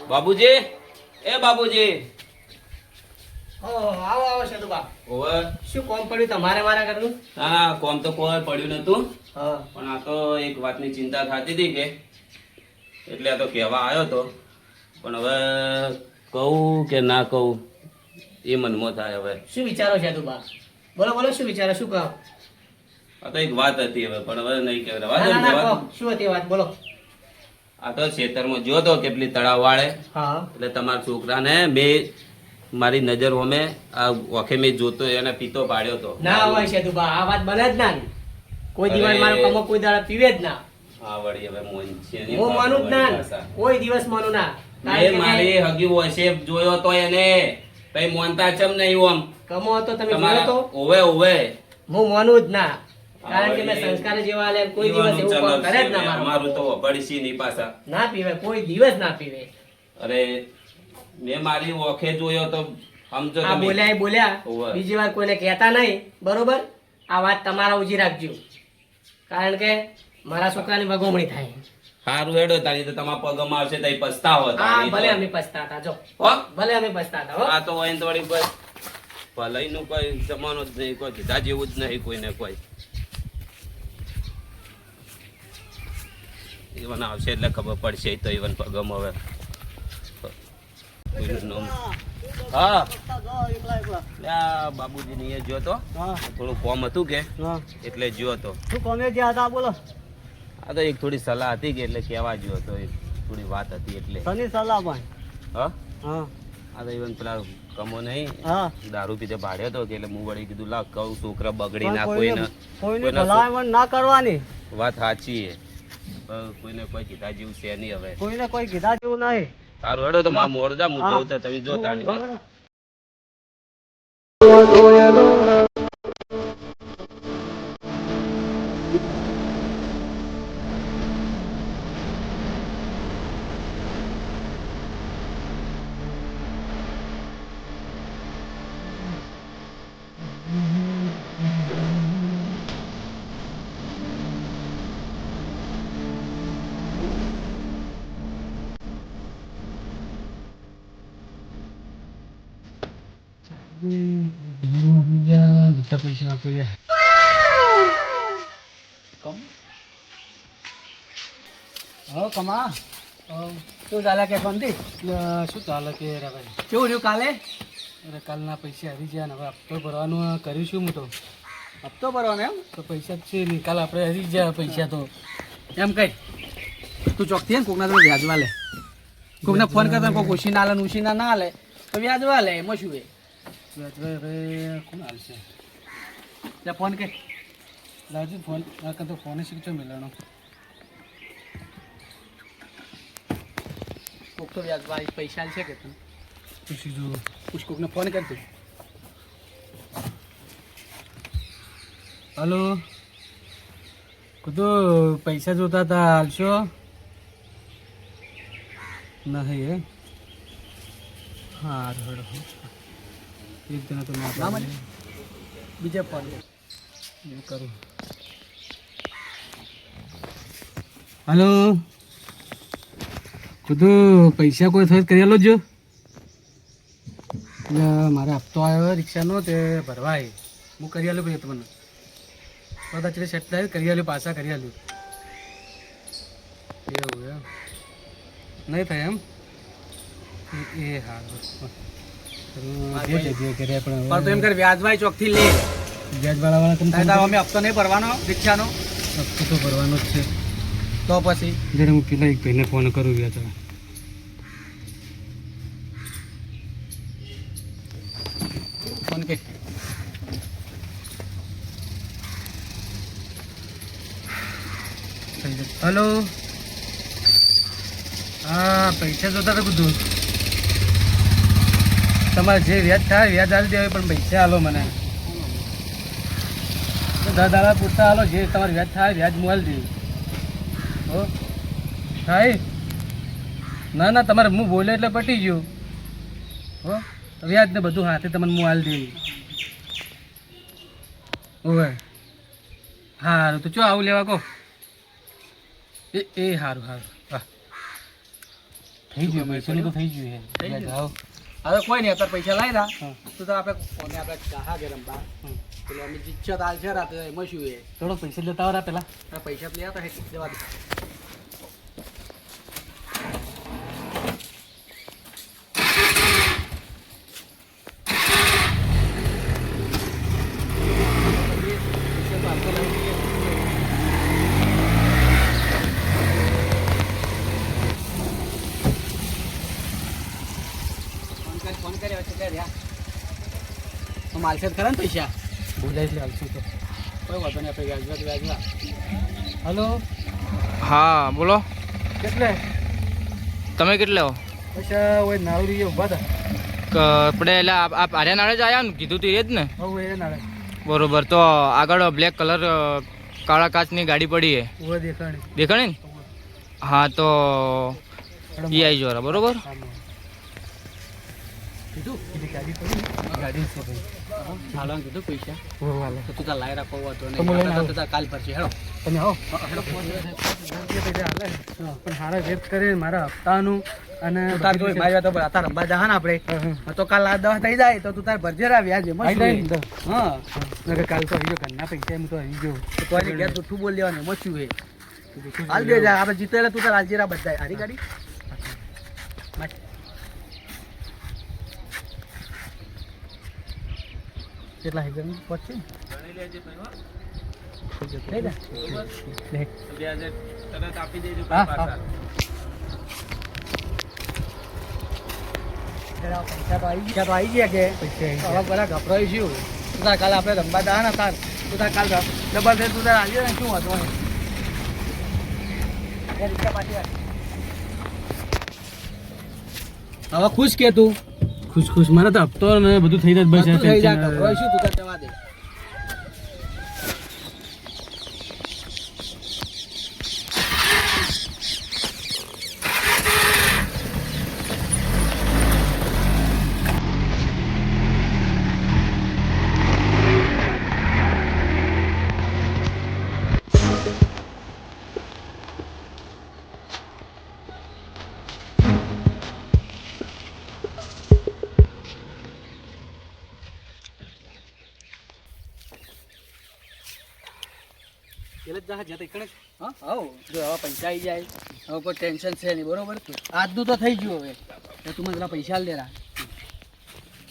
બાબુજી, એ બાબુજી. આવો આવો સદુબા. ઓવે. શું કોમ પડ્યું તમારે મારા ઘરનું? હા, કોમ તો કોઈ પડ્યું નતું. હા. પણ આ તો એક વાતની ચિંતા થતી હતી કે એટલે આ તો કહેવા આવ્યો તો. પણ હવે કહું કે ના કહું એ મનમાં થાય હવે. શું વિચારો સદુબા? બોલો બોલો, શું વિચારો, શું કહો? આ તો એક વાત હતી હવે, પણ હવે નહીં કહેવાય. ના ના ના, કહો. વાત શું હતી વાત, બોલો. આ તો ખેતરમાં જોયો તો કેટલી તળાવ વાળે. હા. એટલે તમારા છોકરાને મેં મારી નજર હોમે આ ઓખે મેં જોતો એને પીતો પાડ્યો તો. ના હોય સદુબા, આ વાત બને જ ના. કોઈ દિવસ મારો કમો કોઈ દાડા પીવે જ ના. હા વળી હવે મોન છે ને. હું માનું જ ના, કોઈ દિવસ માનું ના. મેં મારી હગી વોસે જોયો તો એને તઈ મોનતા ચમ નહીં ઓમ કમો હતો તમે જોયો તમારા તો? ઓવે ઓવે હું માનું જ ના. કારણ કે મેં સંસ્કાર જેવા આલે કોઈ દિવસ એવું કામ કરે જ ના મારો. મારું તો વપડશી નહીં પાછા. ના પીવે, કોઈ દિવસ ના પીવે. અરે મેં મારી ઓખે જોયો તો સમજો આ તમે. બોલ્યા એ બોલ્યા, ઓવે. બીજી વાર કોઈને કહેતા નહીં, બરોબર? આ વાત તમારા ઉજી રાખજો, કારણ કે મારા છોકરાની વગોમણી થાય. હારું હેડો તારી તો તમારા પગમાં આવશે તઈ પસ્તાવો હા, તારી ભલે તો. અમે પછતાતા, જો હો? ભલે અમે પછતાતા, હો. આ તો હોય ને થોડી કોઈ ભલાઈનું કોઈ જમાનો જ નહીં, કોઈ કીધા જેવું જ નહીં કોઈને કોઈ. ઈવન આવશે એટલે ખબર પડશે તો ઈવન પગમ હવે કોઈનું નામ. હા લે આ બાબુજીની એ જ્યો તો થોડું કોમ હતું કે એટલે જ્યો તો. શું કોમે જ્યાં હતા, બોલો. આ તો એક થોડી સલાહ હતી કે એટલે કહેવા જ્યો તો, એક થોડી વાત હતી એટલે. શની સલાહ ભાઈ? હા હા આ તો ઈવન પેલા કમો નહીં હા. દારૂ પીતે ભાડ્યો તો કે એટલે હું વળી કીધું લા કહું છોકરા બગડી ના કોઈને કોઈને કોઈના ભલામણ ના કરવાની. વાત સાચી છે કોઈને કોઈ કીધા જેવું છે નહીં હવે. કોઈને કોઈ કીધા જેવું નહીં. સારું હેડો તો માં મોર જા હું જોઉં તો તમે જોતા નહીં. પૈસા આપી હા કમા. શું ચાલે કે ફોનથી? શું ચાલે કે ભાઈ? કેવું રહ્યું કાલે? અરે કાલના પૈસા આવી ગયા ને હવે હપ્તો ભરવાનું કર્યું છું હું તો. હપ્તો ભરવાનો એમ? તો પૈસા જ છે નહીં, કાલ આપણે આવી ગયા પૈસા તો. એમ કઈ તું ચોકથી ને કોકના જોડે વ્યાજવા લે. કોકને ફોન કરતા કોઈ ઉછીના આલે ને ઉછીના ના આલે તો વ્યાજવા લે, એમાં શું? હવે કોણ હાલશે? ત્યાં ફોન કે લાવજો ફોન. આ તો ફોને શીખજો મિલવાનો. કોક તો વ્યાજવા પૈસા છે કે તું પૂછી જો. પૂછ, કોકને ફોન કર તું. હલો, કીધું પૈસા જોતા હતા, હાલશો? નહીં હે? હા હેડો. એક જણા તો ના મળે? બીજા ફોન એ કરું. હલો, કીધું પૈસા કોઈ થઈ કરી આલો જો. એટલે મારે હપ્તો આવ્યો રિક્ષાનો તે ભરવાય, હું કરી આલું ભાઈ તમને. બધા ચલે સેટ થાય કરી આલ્યું, પાછા કરી આલ્યું. એવું એમ નહીં થાય એમ? એ હા જે જગ્યાએ કર્યા પણ તો એમ કર વ્યાજવાય ચોકથી લે. વ્યાજવાળા તમે અમે હપ્તો નહીં ભરવાનો રિક્ષાનો હપ્તો તો ભરવાનો જ છે. તો પછી જયારે હું પેલા એક ભાઈને ફોન કરું વ્યાજ. ફોન કે હલો, હા પૈસા જોતા હતા બધું. તમારે જે વ્યાજ થાય વ્યાજ આવી દેવાય, પણ પૈસા હાલો મને. દાદા પૂછતા હાલો, જે તમારે વ્યાજ થાય વ્યાજ મોલ દે. હો થાય? ના ના, તમારે હું બોલે એટલે પટી ગયું. હો વ્યાજ ને બધું હાથે તમને હું હાલ દે. ઓવે સારું તો ચો આવું લેવા કહો. એ સારું સારું. હા થઈ ગયું પૈસાનું તો થઈ ગયું થઈ છે ગયું? જાઓ. હવે કોઈ નહીં અત્યારે પૈસા લાવી દા હા. તો આપણે કોને આપણે કાહા ગરમ બા એટલે અમે જીતશે તો હાલ છે રાતે એમાં શું એ થોડો પૈસા લેતા આવરા પેલા આ પૈસા તો લેતા હે જવા દે પૈસા તો આપતો લાવી દઈએ. ફોન કર્યો છે કે રહ્યા તો માલસેટ ખરા ને પૈસા બોલાય છે હાલશું તો કોઈ વાંધો નહીં આપણે વ્યાજવા હલો હા બોલો કેટલે તમે કેટલે હો પૈસા હોય નાવરી ઉભા હતા આપણે એટલે આપ આર્યા નાળે જ આવ્યા ને કીધું તું એ જ ને હવે એ નાળે બરોબર તો આગળ બ્લેક કલર કાળા કાચની ગાડી પડી છે ઉભા દેખાણી દેખાણી ને હા તો એ આવી જોરા બરોબર કીધું કીધી ગાડી પડી ગાડી છે ભાઈ હાલવાનું કીધું પૈસા ઓ વાલે તો તું તાર લાવી રાખો વાતો તો હું લઈને આવું. નહીં તાર કાલ પરથી હેડો તમે આવો હેડો ફોન પણ હારા વેત કરે મારા હપ્તાનું અને તાર જોઈ મારી વાત પર તાર રંબા જા ને આપણે તો કાલ આ દવા થઈ જાય તો તું તાર ભરજે રા વ્યાજ એમાં શું આવી છે? હા જાય કાલ તો આવી ગયો ઘરના પૈસા એમ તો આવી ગયો તો કોઈને ઘેર જૂઠું બોલ લેવાનું એમાં શું છે હાલ બે જા આપણે જીતે એટલે તું તાર હાલજીરા બધા હારી ગાડી કેટલા હજાર પહોંચશે થઈ જાય લે. તરત આપી દેજો હા, પાછા. પૈસા તો આવી ગયા કે પૈસા આવી હવે બધા ગભરાઈ છું તું તાર કાલે આપણે રમવા દા ને તાર તું તાર કાલ ડબલ થઈ તું તાર હાલજે ને શું વાંધો નહીં રિક્ષા પાછી હવે ખુશ કે તું ખુશ ખુશ મને તો હપ્તો ને બધું થઈ જાય બસ બધું થઈ જાય ગભરાઈ શું તું તાર જવા દે એટલે જ જહાજ જતા એકણે જ. હા હવ જો હવે પૈસા આવી જાય હવે કોઈ ટેન્શન છે નહીં બરોબર આજનું તો થઈ ગયું હવે તો તું મને જરા પૈસા લેરા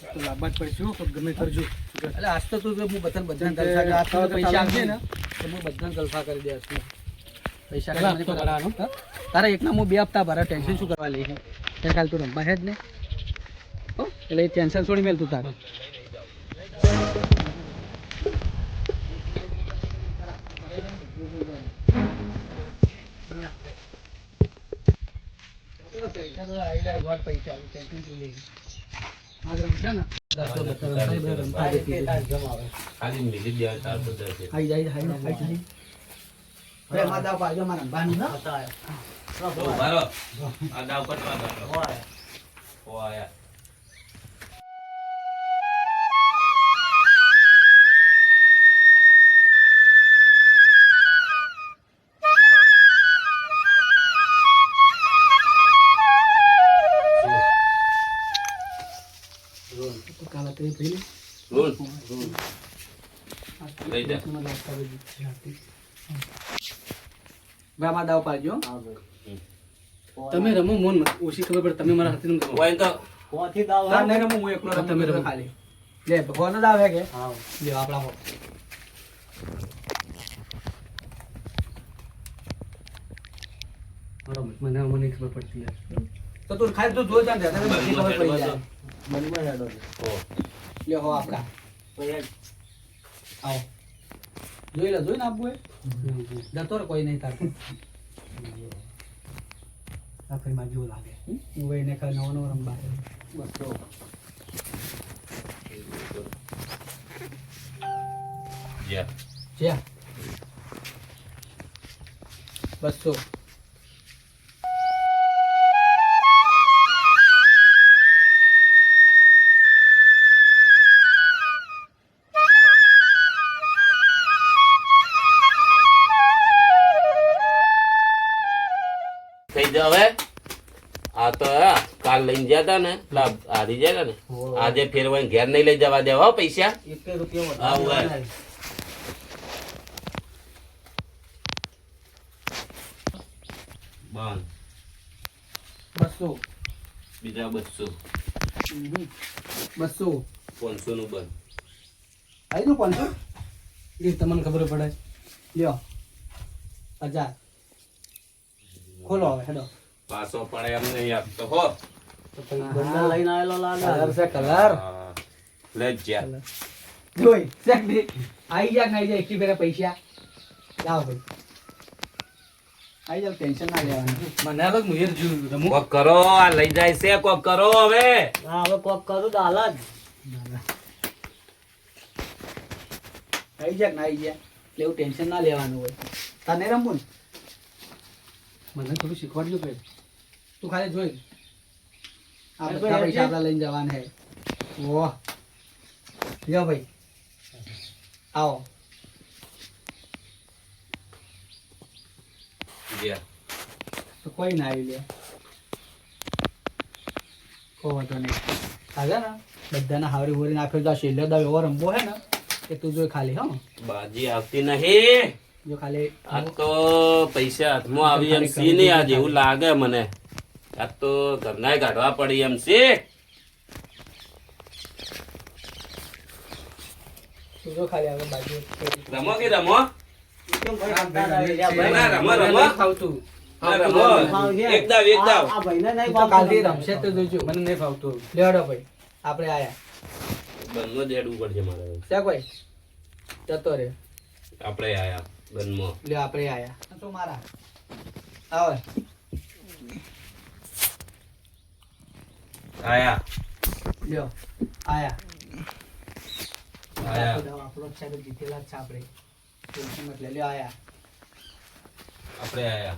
તો લાવવા જ પડશે હો, પણ ગમે કરજો એટલે આજ તો તું હું બધાને જલસા આજ તો પૈસા આપજે ને તો હું બધાને જલસા કરી દે આજથી. પૈસા કેટલા કાંઈ મને હપ્તો ભરાવાનો? હા? તારા એકના હું 2 હપ્તા ભરા ટેન્શન શું કરવા લઈ છે કાલ તું રમવા હે જ ને હો એટલે એ ટેન્શન છોડી મેલ તું તારે ખાલી મિલી દેવા ચાર બધા છે. ઉભા રહો. આ દાવ કટવા દો. ઓ આયા. રોલ. લઈ જા. ભાઈ દાવ પાડજો તમે રમો મોન ઓછી ખબર પડે તમે મારા હાથે રમો હોય તો તાર નહીં રમું હું એકલો તમે રમું રમો. ખાલી લે ભગવાન દાવ હે કે લે આપણા હો મને મને ખબર પડતી યાર તો તું ખાલી તું જોઈ જા તને બધી ખબર પડી જાય ઓ. લે હો આપડા આવો જોઈ લે જોઈ ને આપવું એ જતો રે કોઈ નહીં તાર આ ફરી માં જેવું લાગે હું એને ખાલી નવો નવો રમવા યા. જ્યાં 200 થઈ જા હવે. આ તો હે કાલ લઈને ગયા તા ને પેલા હારી ગયા ને આજે ફેરવાઈને ઘેર નહીં લઈ જવા દેવા હો પૈસા. હા, હોય. બંધ. 200 બીજા 200. 200 500 નું બંધ. આવી દઉં 500 એ તમને ખબર પડે. લ્યો 1000 ખોલો હવે હેડો. પાછો પડે એમ નહીં આપતો હો. લઈને આવેલો લાગે કલર છે કલર હા, લે જા. જોઈ શેક દે આઈ જા નાઈ જા એકી ફેરે પૈસા લાવ ભાઈ આઈ જાવ ટેન્શન ના લેવાનું મને આલો હું એ જ રમું. કોક કરો, આ લઈ જાય છે, કોક કરો હવે. હા હવે કોક કરું તો હાલ જ આઈ જા નાઈ જા એટલે એવું ટેન્શન ના લેવાનું હોય તને રમવું ને મને થોડું શીખવાડજો કે તું ખાલી જોઈ આ બધા પૈસા આપડા લઈને જવાના હે ઓહ લ્યો ભાઈ આવો જા. તો કોઈ ના આવી લે કો વાંધો નહીં હાલે ને બધાને હાવરી હોરી નાખ્યો તો છેલ્લો દાવ એવો રમવો હે ને કે તું જોઈ ખાલી હો બાજી આવતી નહીં. જો ખાલી આ તો પૈસા હાથમાં આવી એમ સી નહીં આજે એવું લાગે મને. આ તો ઘરનાય કાઢવા પડી એમ છે. તું જો ખાલી હવે બાજુ રમો કે રમો? ના, રમો રમો. ફાવતું. ના, રમો. એક દાવ એક દાવ. કાલથી રમશે તો જોજો મને નહીં ફાવતું. લેવડો ભાઈ આપણે આયા બંધમાં જ હેડવું પડશે મારે. છે કોઈ જતો રે આપણે આયા બંધમાં. લ્યો આપણે આયા શું મારા આવે આયા લ્યો આયા આયા આપણો છે તો જીતેલા જ છે આપણે ટેન્શન મત લે લ્યો આયા આપણે આયા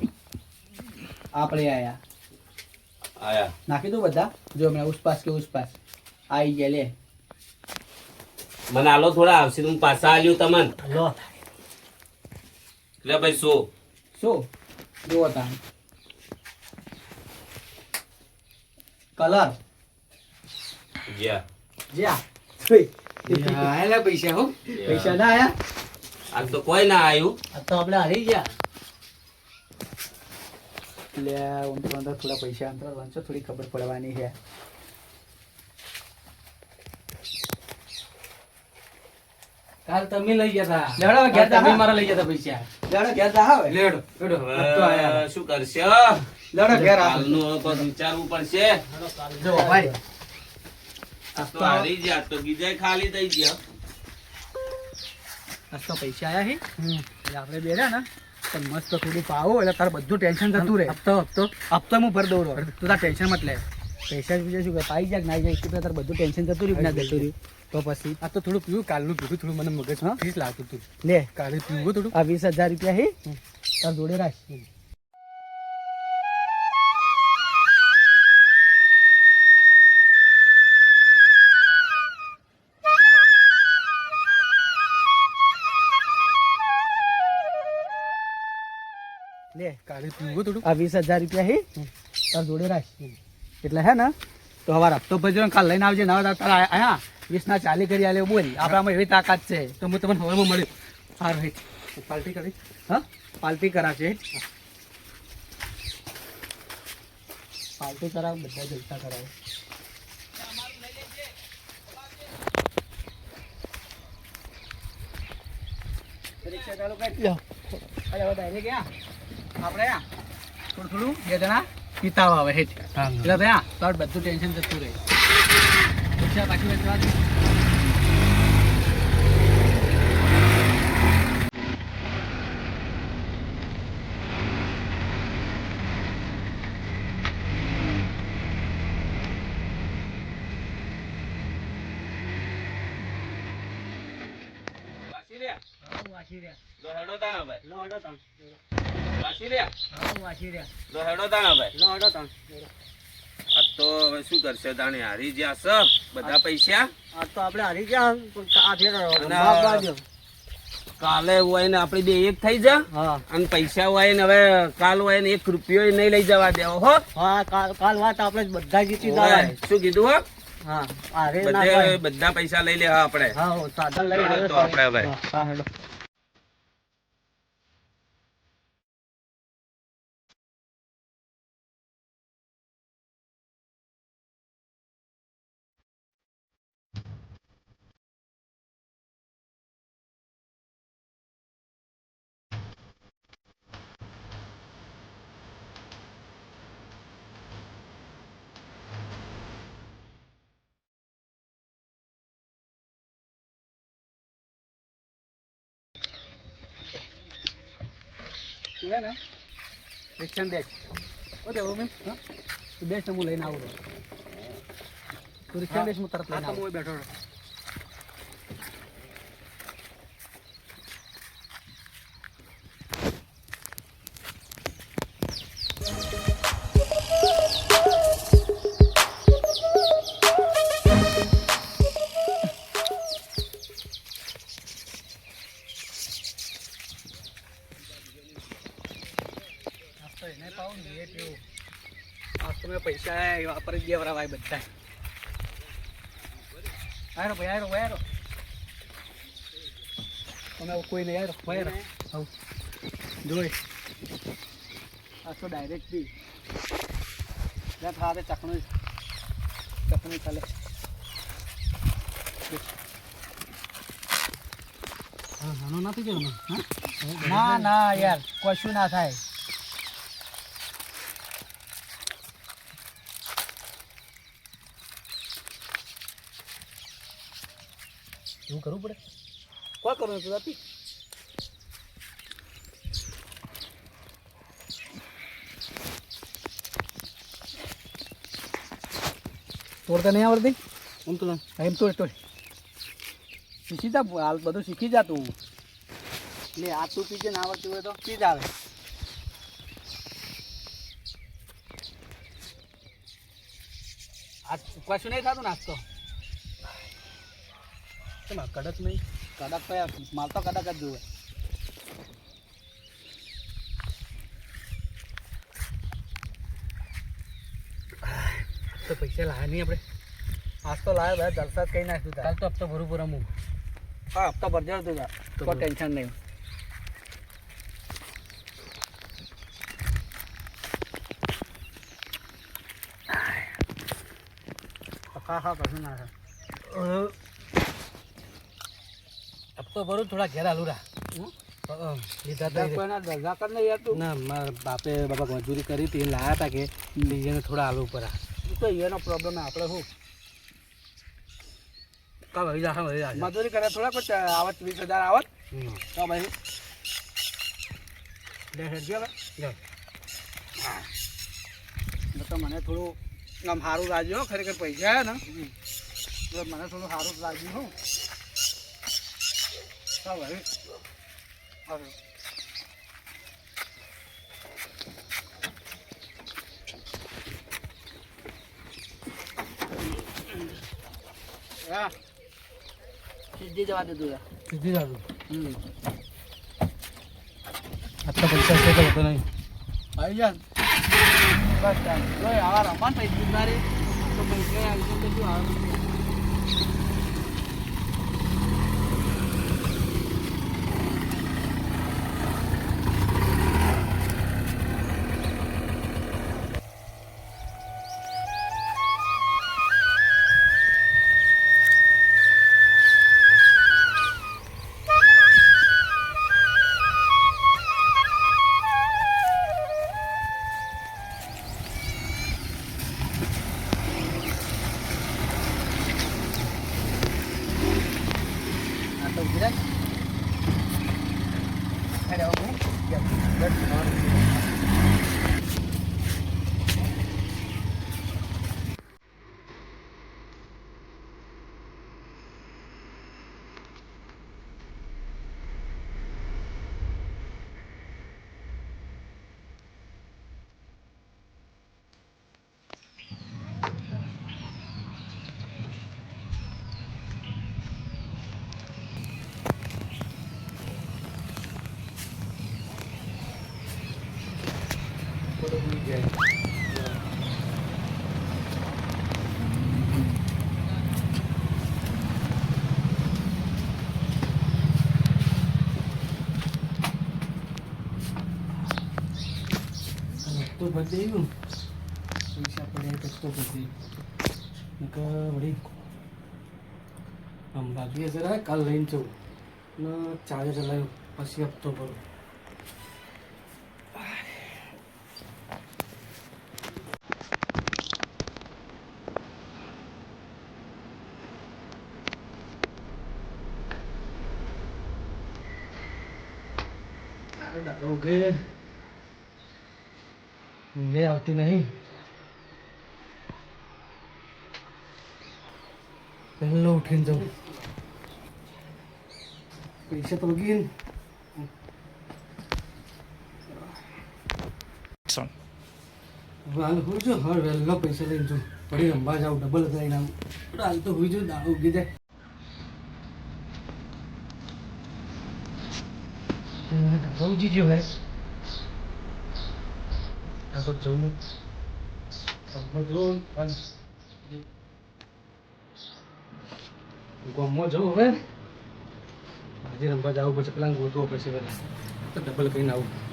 આપણે આયા આયા. નાખી દઉં બધા જો મેં ઉસપાસ કે ઉસપાસ આઈ ગયા લે મને આલો થોડા આવશે તો હું પાછા આલ્યું તમને. લો એટલે ભાઈ શું શું જુઓ તા કલર જ્યાં જ્યાં આયેલા પૈસા હો. પૈસા ના આયા આ તો કોઈ ના આવ્યું. આ તો આપણે હારી ગયા લે અંદર થોડા પૈસા અંતર વાંચો થોડી ખબર પડવાની છે કાલ તમે લઈ ગયા હતા. લેવડો, ઘેર કાલ તમે જા. મારા લઈ ગયા હતા પૈસા. લેડો ઘેર જા હવે લેડો, લેડો. આ તો આયા. હવે શું કરશે? લેડો ઘેર આ હાલનું કોઈ વિચારવું પડશે. જો ભાઈ આ તો હારી ગયા તો બીજા ખાલી થઈ ગયા. આ તો પૈસા આયા હે એટલે આપણે બે રહ્યા ને તો મસ્ત થોડું પાવો એટલે તારે બધું ટેન્શન જતું રહે હપ્તો હું ભરી દઉં રહો તું તાર ટેન્શન મત લે પૈસા બીજા શું કે પાઈ જાય કે ના જાય એટલે તારે બધું ટેન્શન જતું રહ્યું કે ના જતું રહ્યું તો પછી આ તો થોડું પીવું. કાલનું પીવું થોડું મને મગજ હા? ફીસ લાગતું હતું. લે કાલે પીવું થોડું. આ 20,000 રૂપિયા હે તાર જોડે રાખ લે કાલે પીવું થોડું. આ 20,000 રૂપિયા હે તાર જોડે રાખ એટલે હે ને તો હવાર હપ્તો ભરજો ને કાલ લઈને આવજે ના તારા આયા 20 ના 40 કરી આલે બોલ આપણામાં એવી તાકાત છે તો હું તમને હવામાં મળ્યું. સારું હે. પાર્ટી કરી. હા પાર્ટી કરાવશે પાર્ટી કરાવ બધા જલસા કરાવે પરીક્ષા ચાલુ કરી લો અરે હવે ડાયરેક્ટ આપણે થોડું થોડું બે જણા પીતા આવે હેઠ હા. એટલે ત્યાં તાર બધું ટેન્શન જતું રહે પરીક્ષા પાછી વેચવા દે વાસી રહ્યા. વાંચી રહ્યા લો હેડો તાણા ભાઈ. લો હડો તણ વાસી રહ્યા. વાંચી રહ્યા લો હેડો તાણા ભાઈ. લો હડો તણ આ તો હવે શું કરશે તાણે હારી ગયા સબ બધા પૈસા. આ તો આપણે હારી ગયા આ ફેર અને બાપ બાજુ કાલે હોય ને આપણે બે એક થઈ જા હા અને પૈસા હોય ને હવે કાલ હોય ને 1 રૂપિયો નહીં લઈ જવા દેવો હો. હા કાલ વાત આપણે બધા જીતી ઓય, જવાય. શું કીધું હો? હા અરે ના થાય. બધા પૈસા લઈ લે હા આપણે. હા સાધન લઈ તો આપણે હવે હા હેડો. તું હે ને રિક્ષામાં બેસ. ઓ દેવો મેં હા તું બેસ ને હું લઈને આવું છું. તું રિક્ષામાં બેસ, હું તરત લઈને આવું. બેઠો રહો. એને પાઉં ને એ પીવું. આ તો મેં પૈસા વાપરી જ દેવરા ભાઈ બધા. આયરો ભાઈ આયરો. તમે કોઈ નહીં આયરો ભાઈ આવ જોઈ. આ તો ડાયરેક્ટ બી જા ખાતે ચકણી ચાલે. હા નાનો નથી ગયો ના ના યાર કશું ના થાય. એવું કરવું પડે. કોઈ કરવું તું આપી. તોડતા નહીં આવડતી એમ તો શીખી જા. હાલ બધું શીખી જા તું. એટલે આ તું પીજે ને આવડતું હોય તો પી જ આવે. આજ કશું નહીં થતું નાસ્તો. કડક નહીં કડક તો યાર માલ તો કડક જ જોવે. તો પૈસા લાવ્યા નહીં આપણે. આજ તો લાવ્યા બધા જલસા જ કઈ નાખ્યું. કાલ તો હપ્તો ભરું પૂરા હું. હા હપ્તો ભરજો તું તાર કોઈ ટેન્શન નહીં. હા કશું ના થાય. હપ્તો ભરું થોડા ઘેર હાલું રા. ના મારા બાપે બાપા મજૂરી કરી હતી લાયા હતા કે એને થોડા હાલવું પડે. તો એનો પ્રોબ્લેમ આપણે શું મજૂરી કરે થોડા કોઈ આવત 20,000 આવત તો ભાઈ તો મને થોડું આમ સારું લાગ્યું ખરેખર પૈસા આવ્યા ને મને થોડું સારું જ લાગ્યું હું. હા ભાઈ હા સીધી જવા દીધું સીધી જવા દીધું. આટલા પૈસા છે તો વધુ નહીં આવી જા બસ આવા રમવા પૈસા તારી તો પૈસા આવી તો શું આવે. બધું ભૂલી જાય. તો બધી ગયું પૈસા પડે તો બધી નકર વળી આમ ભાગીએ જરા કાલ લઈને જવું ને ચાર્જર ચલાવ્યું પછી હપ્તો ભરું. દાદો કે ઊંઘે આવતી નહીં. પહેલો ઉઠીને જવું પૈસા તો ગીન હાલ હું છું હર વહેલો પૈસા લઈને છું પડી રમવા જાઉં ડબલ કરીને આમ હાલ તો હુઈ છું દાડો ઉગી જાય. ઉજી ગયો હે આગળ જવું ગામમાં જવું હવે આજે રમવા જવું પછી પેલા ગોતવો પછી તો ડબલ કરીને આવું.